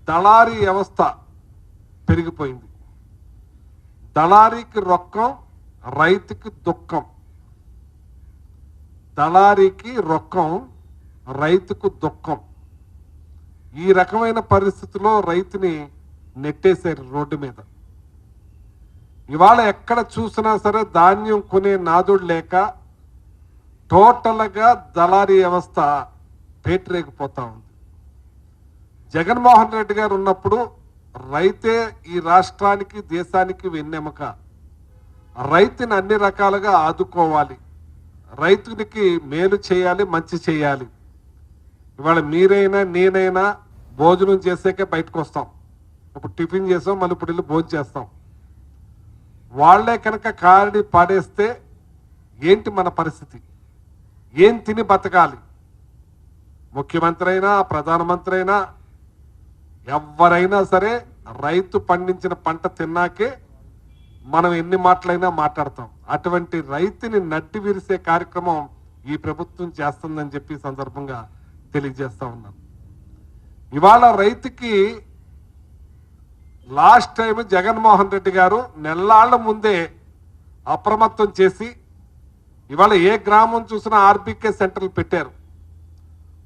దళారీ వ్యవస్థ పెరిగిపోయింది. దళారీకి రొక్కం, రైతుకి దుఃఖం. దళారీకి రొక్కం, రైతుకు దుఃఖం. ఈ రకమైన పరిస్థితిలో రైతుని నెట్టేశారు రోడ్డు మీద. ఇవాళ ఎక్కడ చూసినా సరే ధాన్యం కొనే నాదుడు లేక టోటల్గా దళారీ వ్యవస్థ పేటరేగిపోతా ఉంది. జగన్మోహన్ రెడ్డి గారు ఉన్నప్పుడు రైతే ఈ రాష్ట్రానికి దేశానికి వెన్నెముక. రైతుని అన్ని రకాలుగా ఆదుకోవాలి, రైతునికి మేలు చేయాలి, మంచి చేయాలి. ఇవాళ మీరైనా నేనైనా భోజనం చేసాకే బయటకు వస్తాం. ఇప్పుడు టిఫిన్ చేసాం, మళ్ళీ ఇప్పుడు వెళ్ళి భోజనం చేస్తాం. వాళ్లే కనుక కారడి పాడేస్తే ఏంటి మన పరిస్థితి? ఏం తిని బతకాలి? ముఖ్యమంత్రి అయినా ప్రధానమంత్రి అయినా ఎవరైనా సరే రైతు పండించిన పంట తిన్నాకే మనం ఎన్ని మాటలైనా మాట్లాడతాం. అటువంటి రైతుని నడ్డి విరిసే కార్యక్రమం ఈ ప్రభుత్వం చేస్తుందని చెప్పి సందర్భంగా తెలియజేస్తా ఉన్నాను. ఇవాళ రైతుకి లాస్ట్ టైం జగన్మోహన్ రెడ్డి గారు నెల్లాళ్ల ముందే అప్రమత్తం చేసి ఇవాళ ఏ గ్రామం చూసినా ఆర్బీకే సెంటర్లు పెట్టారు.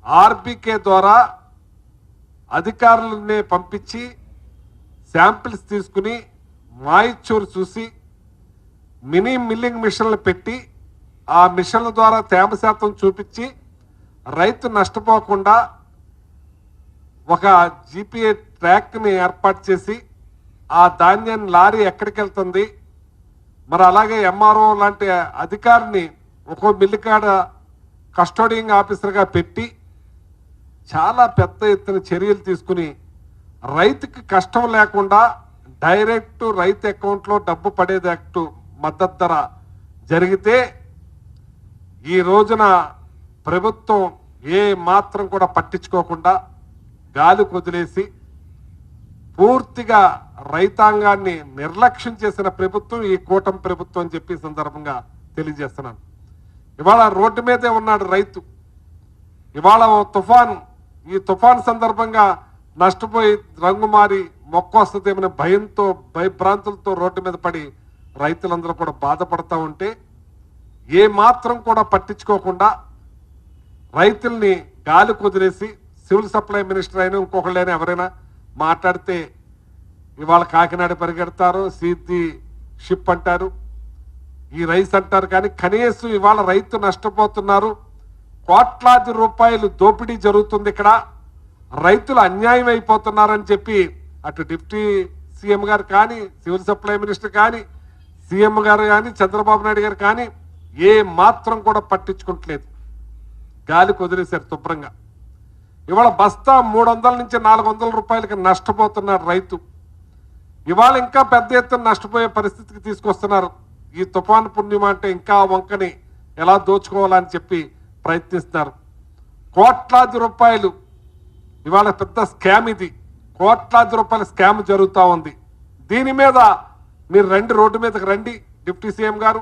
ఆర్బీకే ద్వారా అధికారులనే పంపించి శాంపిల్స్ తీసుకుని మాయిచ్చూరు చూసి మినీ మిల్లింగ్ మిషన్లు పెట్టి ఆ మిషన్ల ద్వారా తేమ శాతం చూపించి రైతు నష్టపోకుండా ఒక జీపీఏ ట్రాక్ని ఏర్పాటు చేసి ఆ ధాన్యాన్ని లారీ ఎక్కడికి వెళ్తుంది, మరి అలాగే ఎంఆర్ఓ లాంటి అధికారిని ఒక్కో మిల్లు కాడ కస్టోడియింగ్ ఆఫీసర్గా పెట్టి చాలా పెద్ద ఎత్తున చర్యలు తీసుకుని రైతుకి కష్టం లేకుండా డైరెక్ట్ రైతు అకౌంట్లో డబ్బు పడేటట్టు మద్దతు ధర జరిగితే ఈ రోజున ప్రభుత్వం ఏ మాత్రం కూడా పట్టించుకోకుండా గాలి కొదిలేసి పూర్తిగా రైతాంగాన్ని నిర్లక్ష్యం చేసిన ప్రభుత్వం ఈ కూటమి ప్రభుత్వం అని చెప్పి సందర్భంగా తెలియజేస్తున్నాను. ఇవాళ రోడ్డు మీదే ఉన్నాడు రైతు. ఇవాళ తుఫాను, ఈ తుఫాను సందర్భంగా నష్టపోయి రంగు మారి మొక్క వస్తుందేమనే భయంతో భయభ్రాంతులతో రోడ్డు మీద పడి రైతులందరూ కూడా బాధపడతా ఉంటే ఏ మాత్రం కూడా పట్టించుకోకుండా రైతుల్ని గాలి కుదిరేసి సివిల్ సప్లై మినిస్టర్ అయినా ఇంకొకళ్ళైనా ఎవరైనా మాట్లాడితే ఇవాళ కాకినాడ పరిగెడతారు, సీతి షిప్ అంటారు, ఈ రైస్ అంటారు. కానీ కనీసం ఇవాళ రైతు నష్టపోతున్నారు, కోట్లాది రూపాయలు దోపిడీ జరుగుతుంది, ఇక్కడ రైతులు అన్యాయం అయిపోతున్నారని చెప్పి అటు డిప్యూటీ సీఎం గారు కానీ, సివిల్ సప్లై మినిస్టర్ కానీ, సీఎం గారు కానీ, చంద్రబాబు నాయుడు గారు కానీ ఏ మాత్రం కూడా పట్టించుకోవట్లేదు. గాలి కుదిరేశారు శుభ్రంగా. ఇవాళ బస్తా 300 నుంచి 400 రూపాయలకి నష్టపోతున్నారు రైతు. ఇవాళ ఇంకా పెద్ద ఎత్తున నష్టపోయే పరిస్థితికి తీసుకొస్తున్నారు. ఈ తుఫాను పుణ్యం అంటే ఇంకా వంకని ఎలా దోచుకోవాలని చెప్పి ప్రయత్నిస్తున్నారు. కోట్లాది రూపాయలు ఇవాళ పెద్ద స్కామ్, ఇది కోట్లాది రూపాయల స్కామ్ జరుగుతూ ఉంది. దీని మీద మీరు రండి, రోడ్డు మీదకి రండి. డిప్యూటీ సీఎం గారు,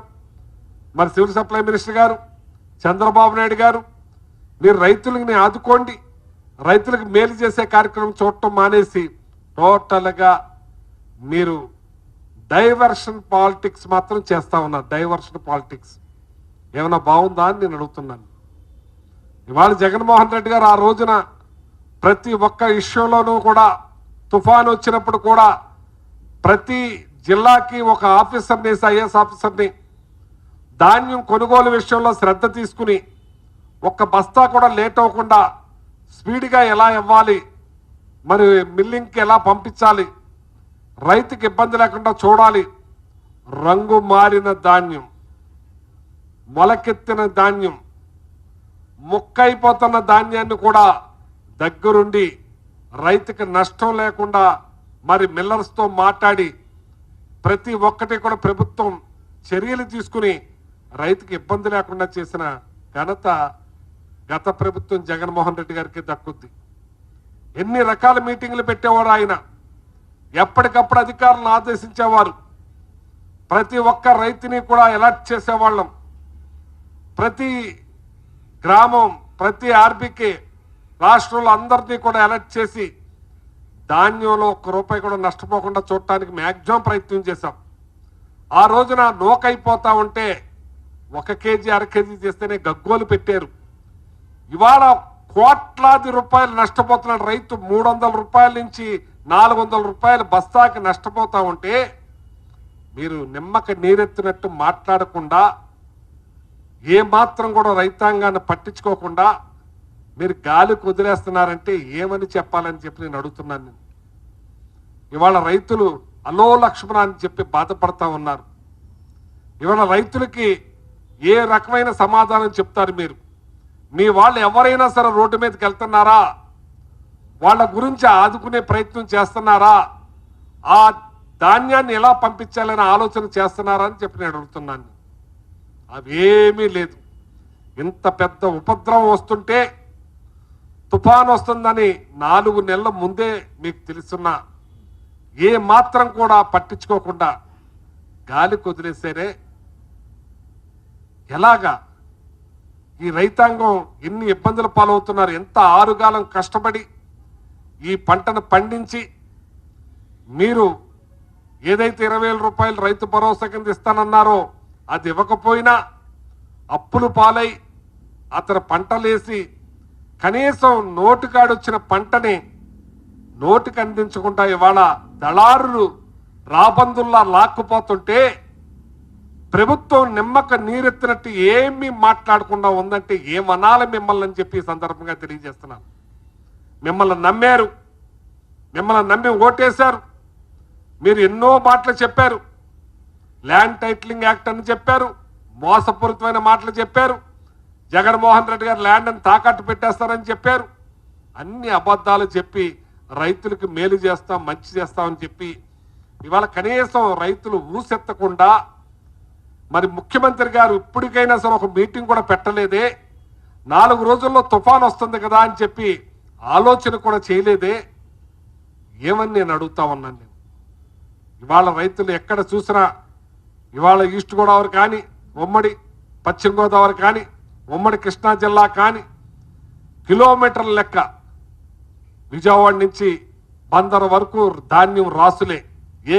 మరి సివిల్ సప్లై మినిస్టర్ గారు, చంద్రబాబు నాయుడు గారు, మీరు రైతులని ఆదుకోండి. రైతులకు మేలు చేసే కార్యక్రమం చూడటం మానేసి టోటల్గా మీరు డైవర్షన్ పాలిటిక్స్ మాత్రం చేస్తా ఉన్నారు. డైవర్షన్ పాలిటిక్స్ ఏమైనా బాగుందా అని నేను అడుగుతున్నాను. ఇవాళ జగన్మోహన్ రెడ్డి గారు ఆ రోజున ప్రతి ఒక్క ఇష్యూలోనూ కూడా తుఫాను వచ్చినప్పుడు కూడా ప్రతి జిల్లాకి ఒక ఆఫీసర్ని, ఐఏఎస్ ఆఫీసర్ని ధాన్యం కొనుగోలు విషయంలో శ్రద్ధ తీసుకుని ఒక్క బస్తా కూడా లేట్ అవ్వకుండా స్పీడ్గా ఎలా ఇవ్వాలి, మరి మిల్లింగ్కి ఎలా పంపించాలి, రైతుకి ఇబ్బంది లేకుండా చూడాలి. రంగు మారిన ధాన్యం, మొలకెత్తిన ధాన్యం, ముక్కైపోతున్న ధాన్యాన్ని కూడా దగ్గరుండి రైతుకి నష్టం లేకుండా మరి మిల్లర్స్తో మాట్లాడి ప్రతి ఒక్కటి కూడా ప్రభుత్వం చర్యలు తీసుకుని రైతుకి ఇబ్బంది లేకుండా చేసిన ఘనత గత ప్రభుత్వం జగన్మోహన్ రెడ్డి గారికి దక్కుద్ది. ఎన్ని రకాల మీటింగ్లు పెట్టేవారు ఆయన, ఎప్పటికప్పుడు అధికారులను ఆదేశించేవారు. ప్రతి ఒక్క రైతుని కూడా అలర్ట్ చేసేవాళ్ళం. ప్రతి గ్రామం, ప్రతి ఆర్బీకే రాష్ట్రంలో అందరినీ కూడా అలర్ట్ చేసి ధాన్యంలో ఒక్క రూపాయి కూడా నష్టపోకుండా చూడటానికి మ్యాక్సిమం ప్రయత్నం చేశాం. ఆ రోజున నోకైపోతా ఉంటే 1 కేజీ 1/2 కేజీ చేస్తేనే గగ్గోలు పెట్టారు. ఇవాళ కోట్లాది రూపాయలు నష్టపోతున్న రైతు 300 రూపాయల నుంచి 400 రూపాయలు బస్తాకి నష్టపోతా ఉంటే మీరు నిమ్మక నీరెత్తినట్టు మాట్లాడకుండా, ఏ మాత్రం కూడా రైతాంగాన్ని పట్టించుకోకుండా మీరు గాలికి వదిలేస్తున్నారంటే ఏమని చెప్పాలని చెప్పి నేను అడుగుతున్నాను. ఇవాళ రైతులు అలో లక్ష్మణ అని చెప్పి బాధపడతా ఉన్నారు. ఇవాళ రైతులకి ఏ రకమైన సమాధానం చెప్తారు మీరు? మీ వాళ్ళు ఎవరైనా సరే రోడ్డు మీదకి వెళ్తున్నారా? వాళ్ళ గురించి ఆదుకునే ప్రయత్నం చేస్తున్నారా? ఆ ధాన్యాన్ని ఎలా పంపించాలని ఆలోచన చేస్తున్నారా అని చెప్పి నేను అడుగుతున్నాను. అవేమీ లేదు. ఇంత పెద్ద ఉపద్రవం వస్తుంటే, తుఫాన్ వస్తుందని 4 నెలల ముందే మీకు తెలుసున్నా ఏ మాత్రం కూడా పట్టించుకోకుండా గాలికి వదిలేసారే. ఎలాగా ఈ రైతాంగం ఎన్ని ఇబ్బందుల పాలవుతున్నారు? ఎంత ఆరుగాలం కష్టపడి ఈ పంటను పండించి మీరు ఏదైతే 20,000 రూపాయలు రైతు భరోసా కింద ఇస్తానన్నారో అది ఇవ్వకపోయినా అప్పులు పాలై అతను పంటలేసి కనీసం నోటికాడొచ్చిన పంటని నోటికి అందించకుండా ఇవాళ దళారులు రాబందుల్లా లాక్కుపోతుంటే ప్రభుత్వం నిమ్మక నీరెత్తినట్టు ఏమీ మాట్లాడకుండా ఉందంటే ఏమనాలి మిమ్మల్ని అని చెప్పి సందర్భంగా తెలియజేస్తున్నాను. మిమ్మల్ని నమ్మారు, మిమ్మల్ని నమ్మి ఓటేశారు. మీరు ఎన్నో మాటలు చెప్పారు. ల్యాండ్ టైటిలింగ్ యాక్ట్ అని చెప్పారు, మోసపూరితమైన మాటలు చెప్పారు. జగన్మోహన్ రెడ్డి గారు ల్యాండ్ అని తాకట్టు పెట్టేస్తారని చెప్పారు. అన్ని అబద్ధాలు చెప్పి రైతులకు మేలు చేస్తాం, మంచి చేస్తామని చెప్పి ఇవాళ కనీసం రైతులు ఊసెత్తకుండా, మరి ముఖ్యమంత్రి గారు ఇప్పటికైనా సరే ఒక మీటింగ్ కూడా పెట్టలేదే, 4 రోజుల్లో తుఫాన్ వస్తుంది కదా అని చెప్పి ఆలోచన కూడా చేయలేదే, ఏమని నేను అడుగుతా ఉన్నాను. నేను ఇవాళ రైతులు ఎక్కడ చూసినా ఇవాళ ఈస్ట్ గోదావరి కానీ, ఉమ్మడి పశ్చిమ గోదావరి కానీ, ఉమ్మడి కృష్ణా జిల్లా కానీ కిలోమీటర్ల లెక్క విజయవాడ నుంచి బందర్ వరకు ధాన్యం రాసులే. ఏ